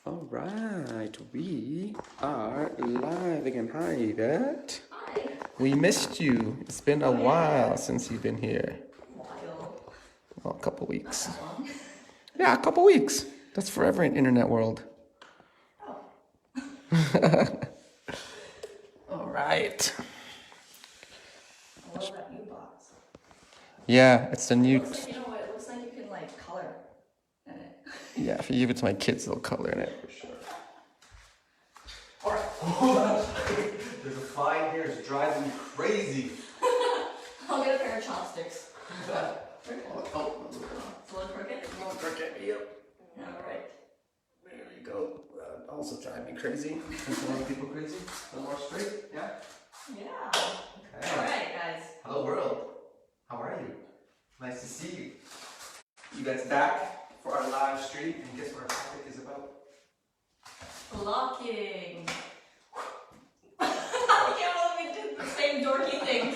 All right, we are live again. Hi, Yvette. Hi. We missed you. It's been a while since you've been here. Well, a couple weeks. Not that long. Yeah, a couple weeks. That's forever in internet world. Oh. All right. I love that new box. Yeah, it's the new. Looks like, you know what? It looks like you can like color in it. Yeah, if you give it to my kids, they'll color in it for sure. All right. There's a fly here. It's driving me crazy. I'll get a pair of chopsticks. Oh, It's a little crooked? crooked. Yep. Alright. There you go. Also drive me crazy. Makes a lot of people crazy. A little more straight. Yeah. Yeah. Okay. Alright, guys. Hello, world. How are you? Nice to see you. You guys back for our live stream, and guess what our topic is about? Blocking. I can't believe we did the same dorky thing.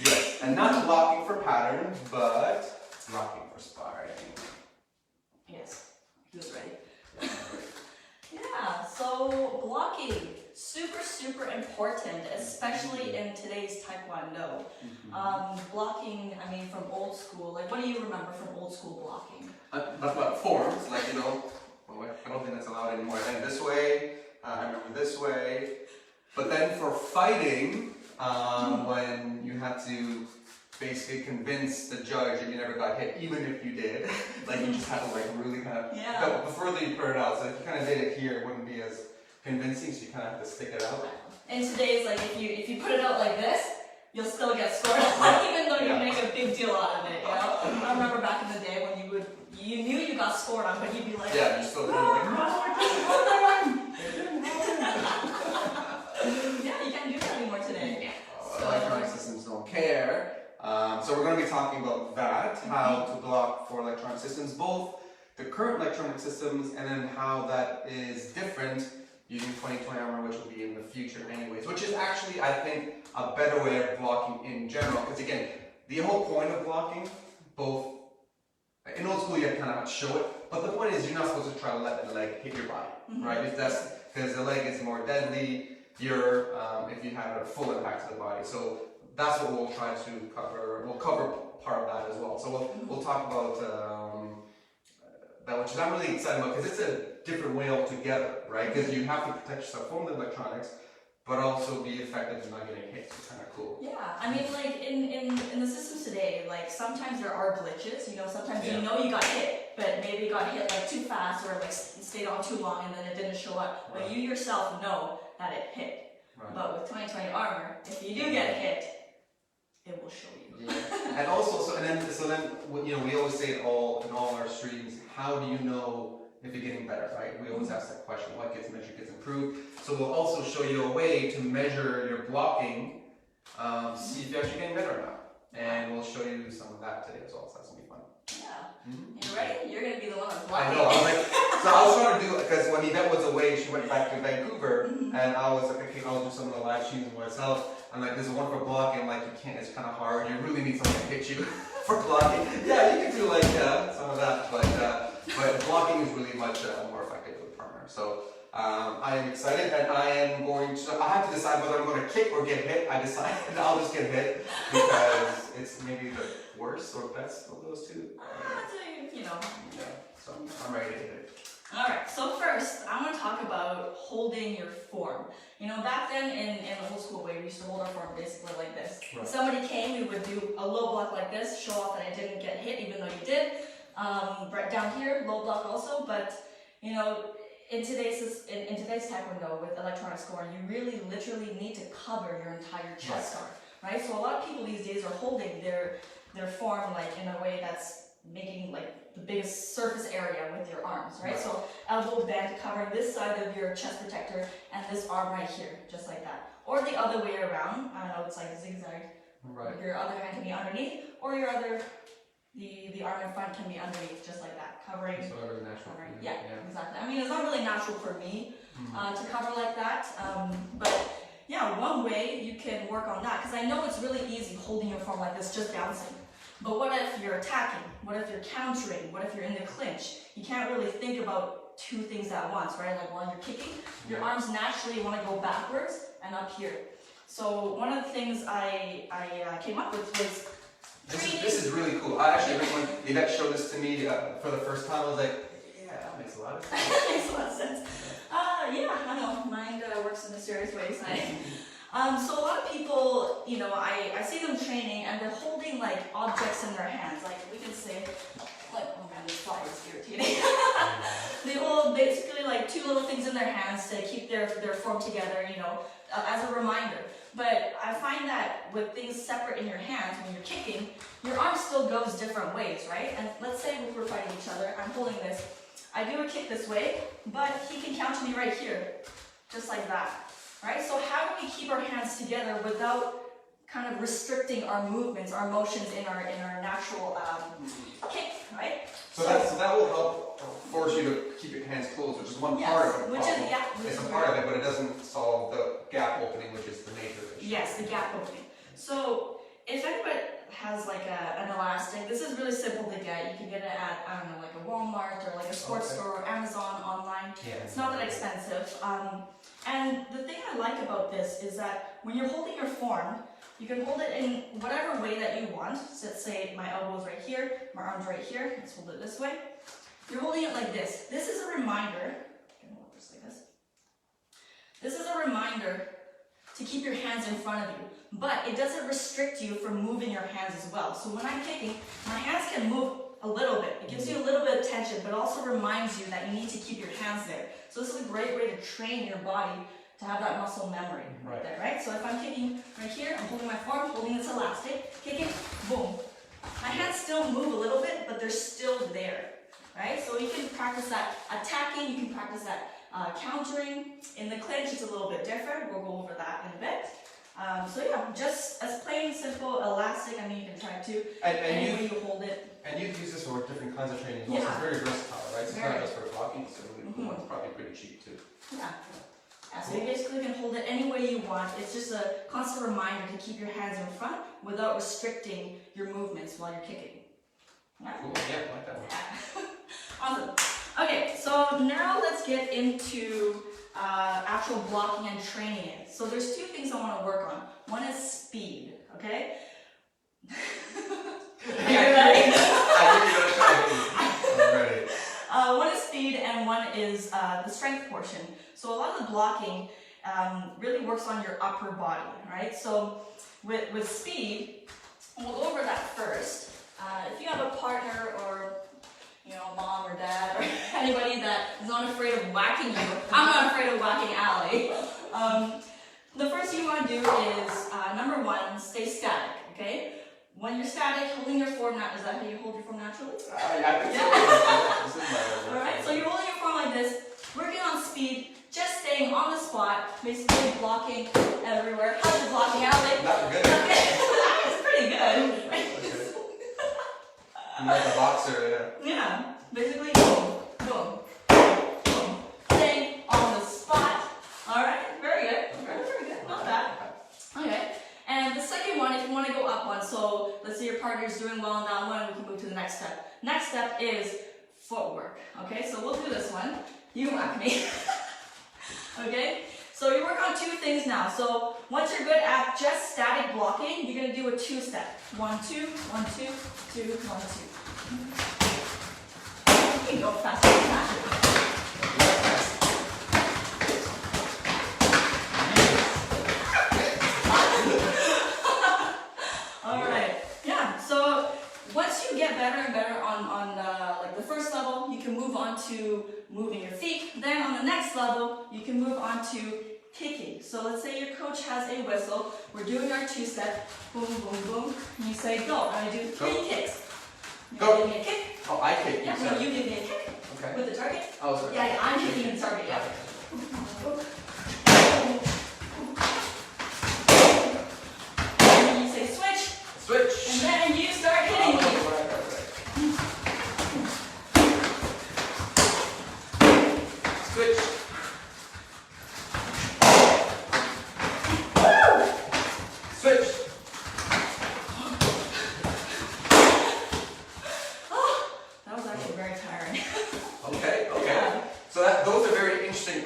Yes, and not blocking for pattern, but blocking for sparring. Yes, he was ready. Yeah, so blocking. Super important, especially in today's Taekwondo. Blocking, I mean, from old school, like what do you remember from old school blocking? That's about forms, like, you know, well, I don't think that's allowed anymore. And this way, I remember this way. But then for fighting, when you had to basically convince the judge and you never got hit, even if you did, like you just had to like really kind of, the further you put it out, so if you kind of did it here, it wouldn't be as convincing, so you kind of have to stick it out. And today's like, if you put it out like this, you'll still get scored even though you make a big deal out of it, you know? I remember back in the day when you knew you got scored on, but you'd be like, yeah, you're still kind of like, yeah, you can't do that anymore today. Electronic systems don't care. So we're going to be talking about that, how to block for electronic systems, both the current electronic systems and then how that is different using 2020 Armor, which will be in the future anyways, which is actually, I think, a better way of blocking in general, because again, the whole point of blocking, both, in old school you have to kind of show it, but the point is you're not supposed to try to let the leg hit your body, right? If that's, because the leg is more deadly, if you have a full impact to the body. So that's what we'll try to cover. We'll cover part of that as well. So we'll talk about that, which I'm really excited about, because it's a different way altogether, right? Because you have to protect yourself from the electronics, but also be effective in not getting hit. It's kind of cool. Yeah, I mean, like in the systems today, like sometimes there are glitches. You know, sometimes you know you got hit, but maybe you got hit like too fast or like stayed on too long and then it didn't show up. But you yourself know that it hit. Right. But with 2020 Armor, if you do get hit, it will show you. Yeah. And also, so then you know, we always say it in all our streams. How do you know if you're getting better, right? We always ask that question, what gets measured gets improved. So we'll also show you a way to measure your blocking, see if you're actually getting better or not. And we'll show you some of that today as well, so that's going to be fun. Yeah. You ready? You're going to be the one who's I blocking. know, I was like, so I was trying to do it, because when Yvette was away, she went back to Vancouver, and I was like, okay, I'll do some of the live streams myself. I'm like, there's one for blocking, like you can't, it's kind of hard, you really need someone to hit you for blocking. Yeah, you can do like some of that, but blocking is really much more effective with Armor. So I am excited, and I am going to, I have to decide whether I'm going to kick or get hit. I decided I'll just get hit, because it's maybe the worst or best of those two. You know. Yeah, so I'm ready to hit it. Alright, so first, I want to talk about holding your form. You know, back then in the old school way, we used to hold our form basically like this. Right. If somebody came, we would do a low block like this, show off that I didn't get hit, even though you did. Right down here, low block also, but, you know, in today's Taekwondo with electronic scoring, you really literally need to cover your entire chest guard, right? So a lot of people these days are holding their form like in a way that's making like the biggest surface area with your arms, right? So elbow bend covering this side of your chest protector and this arm right here, just like that. Or the other way around, I don't know, it's like zigzag. Right. Your other hand can be underneath, or the arm in front can be underneath, just like that, covering. It's whatever is natural. Yeah, exactly. I mean, it's not really natural for me to cover like that, but yeah, one way you can work on that, because I know it's really easy holding your form like this, just bouncing. But what if you're attacking? What if you're countering? What if you're in the clinch? You can't really think about two things at once, right? Like while you're kicking, your arms naturally want to go backwards and up here. So one of the things I came up with was this is really cool. I actually, when Yvette showed this to me for the first time, I was like, yeah, that makes a lot of sense. That makes a lot of sense. Yeah, I know. Mind works in mysterious ways. So a lot of people, you know, I see them training and they're holding like objects in their hands. Like we can say, like, oh man, this fly is irritating. They hold basically like two little things in their hands to keep their form together, you know, as a reminder. But I find that with things separate in your hands, when you're kicking, your arm still goes different ways, right? And let's say if we're fighting each other, I'm holding this. I do a kick this way, but he can counter me right here, just like that, right? So how do we keep our hands together without kind of restricting our movements, our motions in our natural kick, right? So that will help force you to keep your hands closed, which is one part of it. It's a part of it, but it doesn't solve the gap opening, which is the major issue. Yes, the gap opening. So if anybody has like an elastic, this is really simple to get. You can get it at, I don't know, like a Walmart or like a sports store or Amazon online. Yeah, it's not that expensive. And the thing I like about this is that when you're holding your form, you can hold it in whatever way that you want. So let's say my elbow's right here, my arm's right here. Let's hold it this way. You're holding it like this. This is a reminder. Just like this. This is a reminder to keep your hands in front of you. But it doesn't restrict you from moving your hands as well. So when I'm kicking, my hands can move a little bit. It gives you a little bit of tension, but also reminds you that you need to keep your hands there. So this is a great way to train your body to have that muscle memory right there, right? So if I'm kicking right here, I'm holding my form, holding this elastic, kicking, boom. My hands still move a little bit, but they're still there, right? So you can practice that attacking, you can practice that countering. In the clinch, it's a little bit different. We'll go over that in a bit. So yeah, just as plain, simple, elastic. I mean, you can try it too. And you hold it. And you use this for different kinds of training. Yeah. It's very versatile, right? It's not just for blocking, so it's probably pretty cheap too. Yeah. So you basically can hold it any way you want. It's just a constant reminder to keep your hands in front without restricting your movements while you're kicking. Right? Cool. Yeah, I like that one. Yeah. Awesome. Okay, so now let's get into actual blocking and training it. So there's two things I want to work on. One is speed, okay? Are you ready? I'm ready. One is speed and one is the strength portion. So a lot of the blocking really works on your upper body, right? So with speed, we'll go over that first. If you have a partner or mom or dad or anybody that is not afraid of whacking you, I'm not afraid of whacking Ali. The first thing you want to do is, number one, stay static, okay? When you're static, holding your form, is that how you hold your form naturally? Yeah. Alright, so you're holding your form like this, working on speed, just staying on the spot, basically blocking everywhere. How's your blocking, Ali? Not good. Okay, it's pretty good. Okay. I'm like a boxer, yeah. Yeah, basically, boom, boom, boom. Staying on the spot. Alright, very good. Very good, not bad. Okay, and the second one, if you want to go up one, so let's say your partner's doing well on that one, we can move to the next step. Next step is footwork. Okay, so we'll do this one. You whack me. Okay, so you work on two things now. So once you're good at just static blocking, you're going to do a two-step. 1, 2, 1, 2, 2, 1, 2. You can go faster than that. Alright, yeah, so once you get better and better on like the first level, you can move on to moving your feet. Then on the next level, you can move on to kicking. So let's say your coach has a whistle. We're doing our two-step. Boom, boom, boom. And you say go. And I do 3 kicks. Go. Give me a kick. Oh, I kick. Yeah, no, you give me a kick. Okay. With the target. Oh, sorry. Yeah, I'm kicking the target. Yeah. And then you say switch. Switch. And then you start hitting me. Switch. Switch.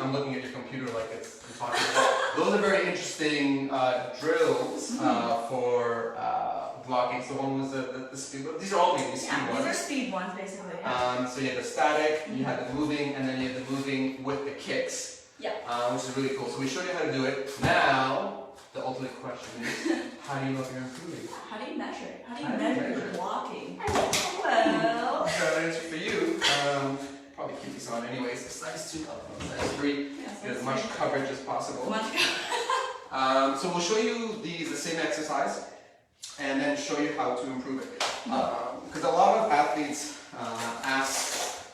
I'm looking at your computer like I'm talking about. Those are very interesting drills for blocking. So one was the speed. These are all maybe speed ones. These are speed ones basically. So you had the static, you had the moving, and then you had the moving with the kicks. Yeah. Which is really cool. So we showed you how to do it. Now the ultimate question is, how do you know if you're improving? How do you measure it? How do you measure your blocking? Well, I've got an answer for you. Probably keep these on anyways. Size 2, size 3. Get as much coverage as possible. So we'll show you the same exercise and then show you how to improve it. Because a lot of athletes ask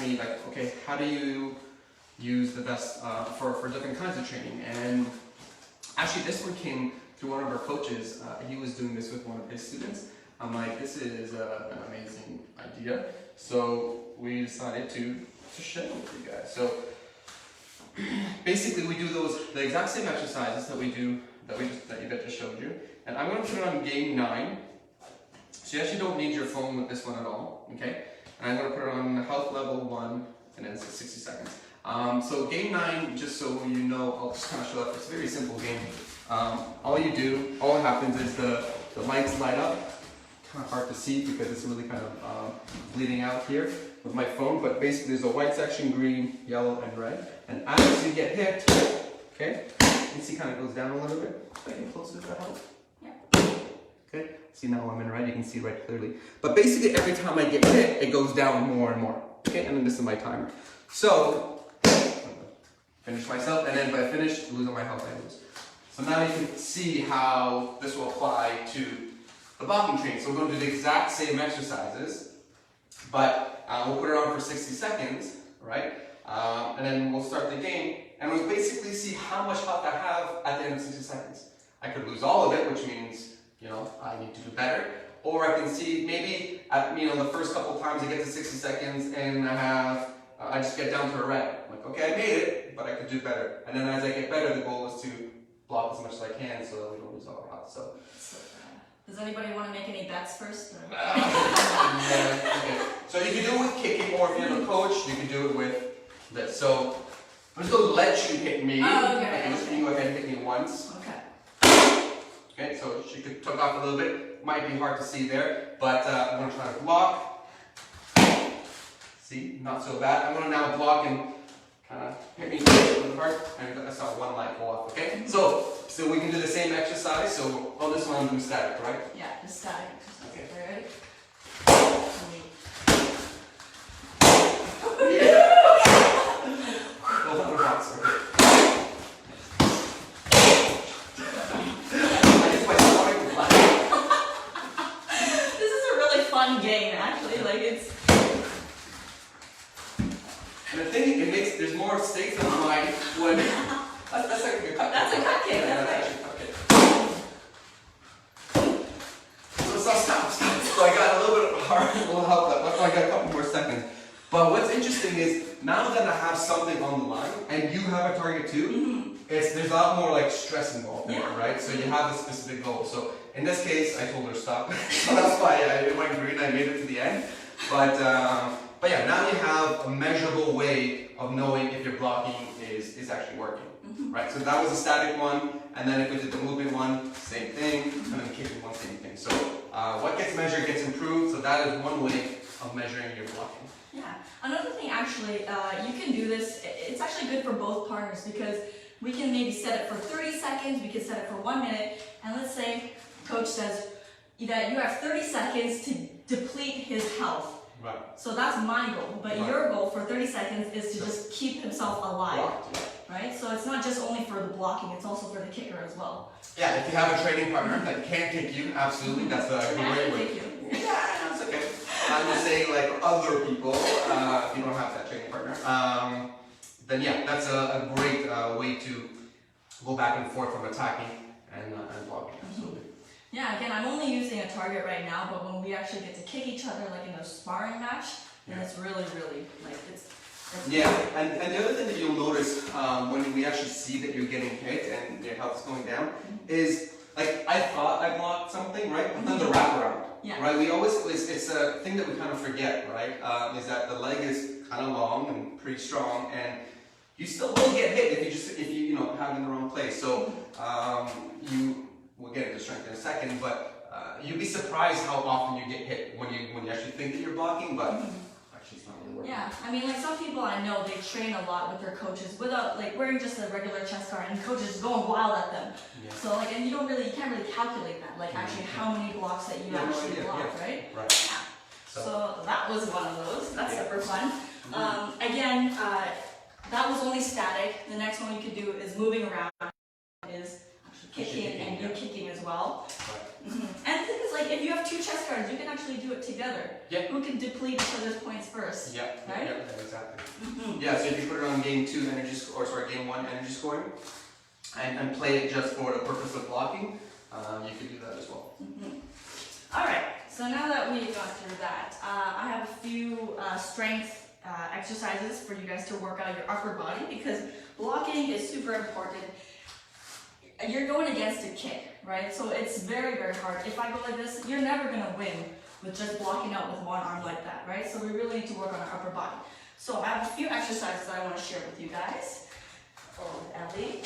me like, okay, how do you use the vest for different kinds of training? And actually this one came through one of our coaches. He was doing this with one of his students. I'm like, this is an amazing idea. So we decided to share it with you guys. So basically we do the exact same exercises that Yvette just showed you. And I'm going to put it on game 9. So you actually don't need your phone with this one at all, okay? And I'm going to put it on health level 1, and then it's 60 seconds. So game 9, just so you know, I'll just kind of show up. It's a very simple game. All that happens is the lights light up. Kind of hard to see because it's really kind of bleeding out here with my phone, but basically there's a white section, green, yellow, and red. And as you get hit, okay, you can see kind of goes down a little bit. Getting closer to the health. Yeah. Okay, see now I'm in red, you can see red clearly. But basically every time I get hit, it goes down more and more. Okay, and then this is my timer. So, finish myself, and then if I finish, losing my health, I lose. So now you can see how this will apply to the blocking training. So we're going to do the exact same exercises, but we'll put it on for 60 seconds, right? And then we'll start the game, and we'll basically see how much health I have at the end of 60 seconds. I could lose all of it, which means, you know, I need to do better. Or I can see maybe at, the first couple times I get to 60 seconds and I just get down to a red. I'm like, okay, I made it, but I could do better. And then as I get better, the goal is to block as much as I can so that we don't lose all our health. So. Does anybody want to make any bets first? Yeah, okay. So you can do it with kicking, or if you're the coach, you can do it with this. So I'm just going to let you hit me. Oh, okay. I'm just going to go ahead and hit me once. Okay. Okay, so she could tuck off a little bit. Might be hard to see there, but I'm going to try to block. See, not so bad. I'm going to now block and kind of hit me with the heart, and I saw one light go off. Okay, so we can do the same exercise. So on this one, I'm doing static, right? Yeah, the static exercise. Okay. Ready? Yeah. Well, that was awesome. This is a really fun game, actually. Like it's. And the thing it makes there's more stakes than mine when that's like a good cut. That's a cut kick. Yeah, That's actually a cut kick. So stop. So I got a little bit of hard, a little help that. That's why I got a couple more seconds. But what's interesting is now that I have something on the line and you have a target too, there's a lot more like stress involved in it, right? So you have a specific goal. So in this case, I told her stop. So that's why I went green. I made it to the end. But yeah, now you have a measurable way of knowing if your blocking is actually working, right? So that was a static one, and then if we did the movement one, same thing, and then the kicking one, same thing. So what gets measured gets improved. So that is one way of measuring your blocking. Yeah. Another thing, actually, you can do this. It's actually good for both partners because we can maybe set it for 30 seconds. We can set it for 1 minute, and let's say coach says that you have 30 seconds to deplete his health. Right. So that's my goal, but your goal for 30 seconds is to just keep himself alive, right? So it's not just only for the blocking, it's also for the kicker as well. Yeah, if you have a training partner that can kick you, absolutely, that's a great way. Yeah, that's okay. I'm just saying, like other people, if you don't have that training partner, then yeah, that's a great way to go back and forth from attacking and blocking, absolutely. Yeah, again, I'm only using a target right now, but when we actually get to kick each other, like in a sparring match, then it's really, like, it's yeah, and the other thing that you'll notice when we actually see that you're getting hit and your health is going down is, like, I thought I blocked something, right? But then the wraparound, right? We always, it's a thing that we kind of forget, right? Is that the leg is kind of long and pretty strong, and you still will get hit if you have it in the wrong place. So we'll get into strength in a second, but you'd be surprised how often you get hit when you actually think that you're blocking, but actually it's not really working. Yeah, I mean, like some people I know, they train a lot with their coaches without like wearing just a regular chest guard, and coaches going wild at them. Yeah. So like, and you can't really calculate that, like actually how many blocks that you actually block, right? Right. Yeah. So that was one of those. That's super fun. Again, that was only static. The next one you could do is moving around, is actually kicking and you kicking as well. Right. And the thing is, like, if you have two chest guards, you can actually do it together. Yeah. Who can deplete each other's points first? Yeah. Right. Yeah. Exactly. Yeah. So if you put it on game 2 game 1 energy scoring, and play it just for the purpose of blocking, you could do that as well. All right. So now that we got through that, I have a few strength exercises for you guys to work out your upper body, because blocking is super important. You're going against a kick, right? So it's very, very hard. If I go like this, you're never going to win with just blocking out with one arm like that, right? So we really need to work on our upper body. So I have a few exercises that I want to share with you guys. Oh, Ellie.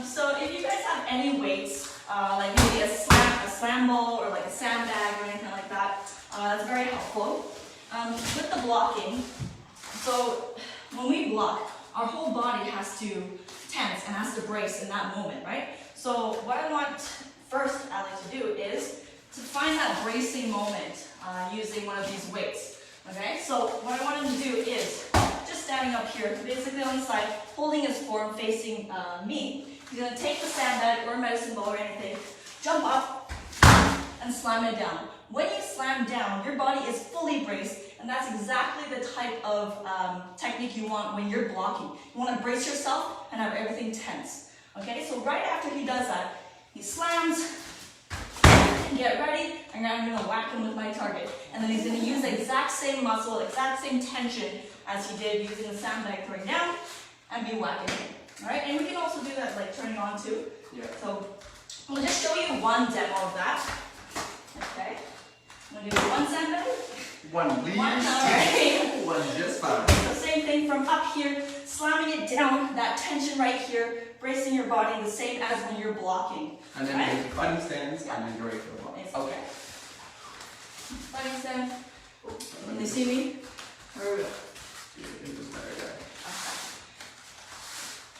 So if you guys have any weights, like maybe a slam ball or like a sandbag or anything like that, that's very helpful. With the blocking, so when we block, our whole body has to tense and has to brace in that moment, right? So what I want first, Ali, to do is to find that bracing moment using one of these weights, okay? So what I want him to do is just standing up here, basically on the side, holding his form facing me. He's going to take the sandbag or a medicine ball or anything, jump up, and slam it down. When you slam down, your body is fully braced, and that's exactly the type of technique you want when you're blocking. You want to brace yourself and have everything tense. Okay, so right after he does that, he slams, and get ready, and now I'm going to whack him with my target. And then he's going to use the exact same muscle, exact same tension as he did using the sandbag throwing down, and be whacking him. Alright, and we can also do that like turning on too. Yeah. So we'll just show you one demo of that. Okay. I'm going to do one sandbag. One leaves. Right. One just fine. So same thing from up here, slamming it down, that tension right here, bracing your body the same as when you're blocking. And then right? Fighting stance, and then you're ready for the block. Okay. Fighting stance. Can they see me? Or we go?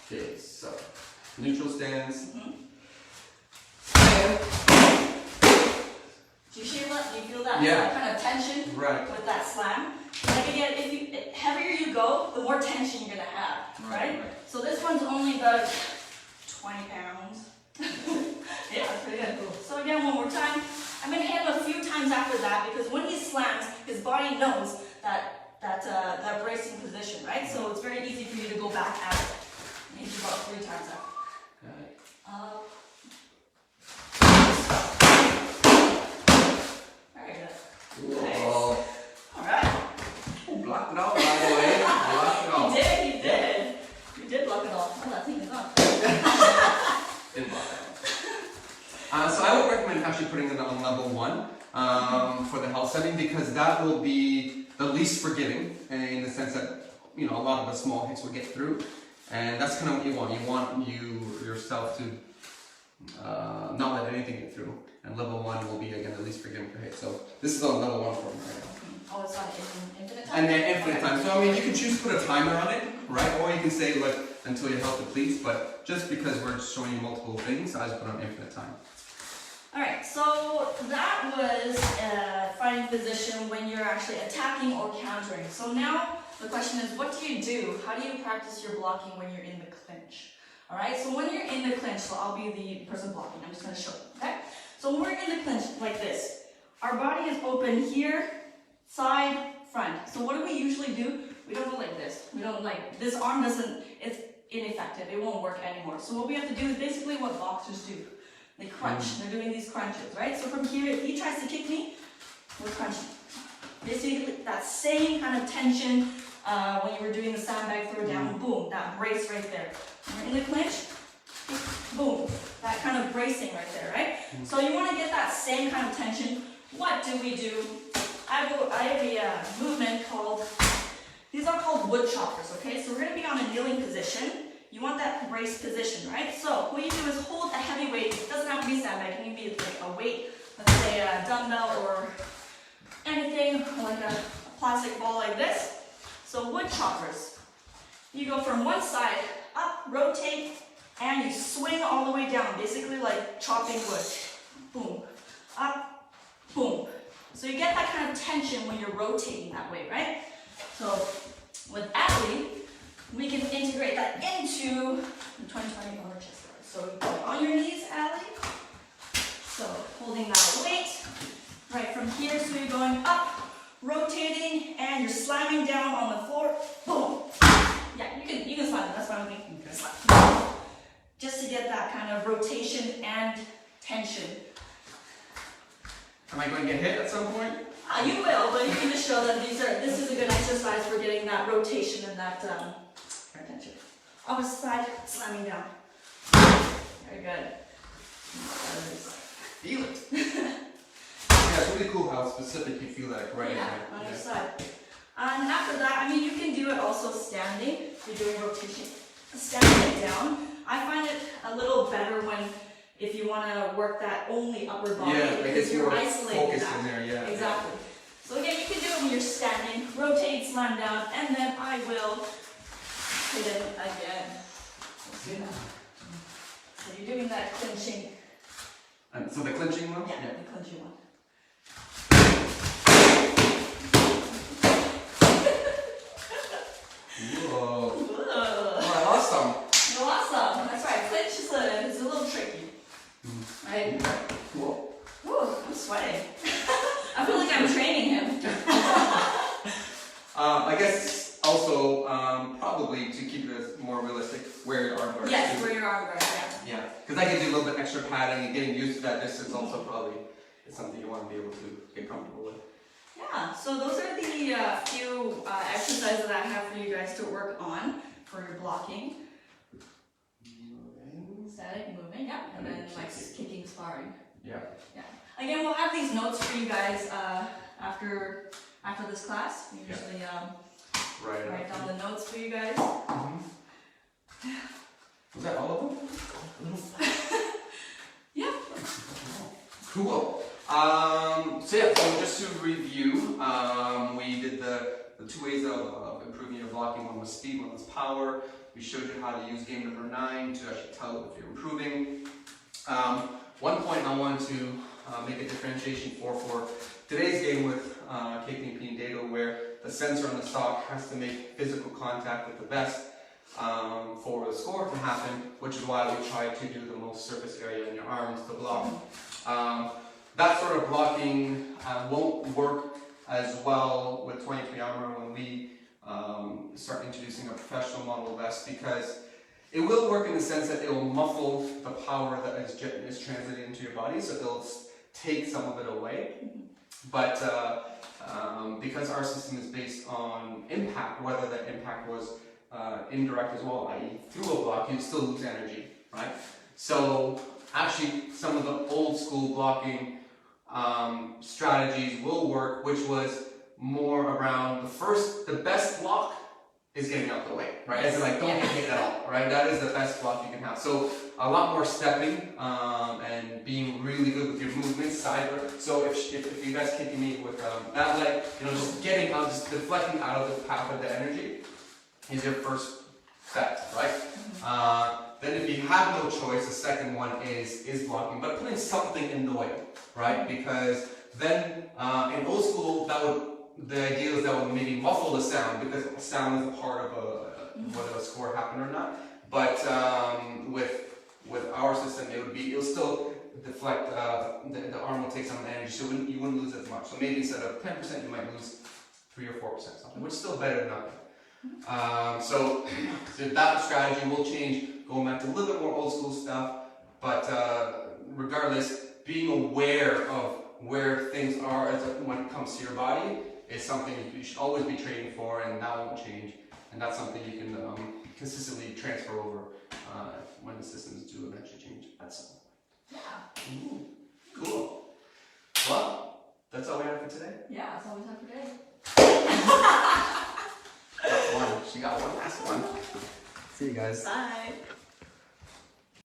Okay, so neutral stance. Do you feel that? Do you feel that kind of tension with that slam? Like again, the heavier you go, the more tension you're gonna have, right? So this one's only about 20 pounds. Yeah, that's pretty good. Cool. So again, one more time. I'm gonna hit him a few times after that, because when he slams, his body knows that bracing position, right? So it's very easy for you to go back at it. Maybe about 3 times after. Very good. Nice. Alright. Block it off, by the way. Block it off. You did. You did block it off. Oh, that thing is on. Did block it off. So I would recommend actually putting it on level 1 for the health setting, because that will be the least forgiving, in the sense that a lot of the small hits will get through. And that's kind of what you want. You want yourself to not let anything get through. And level 1 will be, again, the least forgiving per hit. So this is on level 1 for me right now. Oh, it's on infinite time? And then infinite time. So, I mean, you can choose to put a timer on it, right? Or you can say, look, until your health depletes. But just because we're showing you multiple things, I just put on infinite time. Alright, so that was a fighting position when you're actually attacking or countering. So now, the question is, what do you do? How do you practice your blocking when you're in the clinch? Alright, so when you're in the clinch, so I'll be the person blocking, I'm just going to show you, okay? So when we're in the clinch like this, our body is open here, side, front. So what do we usually do? We don't go like this. We don't this arm doesn't, it's ineffective, it won't work anymore. So what we have to do is basically what boxers do. They crunch, they're doing these crunches, right? So from here, if he tries to kick me, we're crunching. Basically, that same kind of tension when you were doing the sandbag throw down, boom, that brace right there. When we're in the clinch, boom, that kind of bracing right there, right? So you want to get that same kind of tension. What do we do? I have a movement called These are called wood choppers, okay? So we're gonna be on a kneeling position. You want that braced position, right? So what you do is hold a heavy weight. It doesn't have to be sandbag, it can be like a weight, let's say a dumbbell or anything, like a plastic ball like this. So wood choppers. You go from one side, up, rotate, and you swing all the way down, basically like chopping wood. Boom, up, boom. So you get that kind of tension when you're rotating that way, right? So with Ali, we can integrate that into the 2020 armor chest guard. So you go on your knees, Ali. So holding that weight, right from here, so you're going up, rotating, and you're slamming down on the floor. Boom. Yeah, you can slam it, that's fine with me. Okay. Slam. Just to get that kind of rotation and tension. Am I going to get hit at some point? You will, but you can just show that this is a good exercise for getting that rotation and that tension. Opposite side, slamming down. Very good. Feel it. Yeah, it's really cool how specific you feel that right Yeah, there. on your side. And after that, I mean, you can do it also standing. If you're doing rotation, standing it down. I find it a little better when, if you want to work that only upper body, because you're isolating focus that. in there, yeah. Exactly. So again, you can do it when you're standing, rotate, slam down, and then I will hit it again. Let's do that. So you're doing that clinching. And so the clinching one? Yeah, the clinching one. Whoa. Whoa. Oh, awesome. Awesome. That's right. Clinch is a little tricky. Right? Cool. Woo, I'm sweating. I feel like I'm training him. I guess also probably to keep it more realistic, wear your arm guards. Yes, wear your arm guards, yeah. Yeah, because I can do a little bit extra padding and getting used to that distance also probably is something you want to be able to get comfortable with. Yeah, so those are the few exercises that I have for you guys to work on for your blocking. Static moving, yeah, and then like kicking, sparring. Yeah. Yeah. Again, we'll have these notes for you guys after this class. We usually write down the notes for you guys. Was that all of them? Yeah. Cool. So yeah, so just to review, we did the two ways of improving your blocking. One was speed, one was power. We showed you how to use game number 9 to actually tell if you're improving. One point I wanted to make a differentiation for today's game with KPP and Dado, where the sensor on the stock has to make physical contact with the vest for the score to happen, which is why we try to do the most surface area in your arms to block. That sort of blocking won't work as well with 2020 armor when we start introducing a professional model vest, because it will work in the sense that it will muffle the power that is translated into your body, so it'll take some of it away. But because our system is based on impact, whether that impact was indirect as well, i.e. through a block, you'd still lose energy, right? So actually some of the old school blocking strategies will work, which was more around the best block is getting out the way, right? As in like, don't get hit at all, right? That is the best block you can have. So a lot more stepping and being really good with your movements, sideways. So if you guys kicking me with that leg, just getting out, just deflecting out of the path of the energy is your first set, right? Then if you have no choice, the second one is blocking, but putting something in the way, right? Because then in old school, the idea is that would maybe muffle the sound, because sound is a part of whether a score happened or not. But with our system, it'll still deflect. The arm will take some of the energy, so you wouldn't lose as much. So maybe instead of 10%, you might lose 3 or 4% something, which is still better than nothing. So that strategy will change, going back to a little bit more old school stuff. But regardless, being aware of where things are when it comes to your body is something you should always be training for, and that won't change. And that's something you can consistently transfer over when the systems do eventually change. That's all. Yeah. Ooh, cool. Well, that's all we have for today. Yeah, that's all we have for today. See you guys. Bye.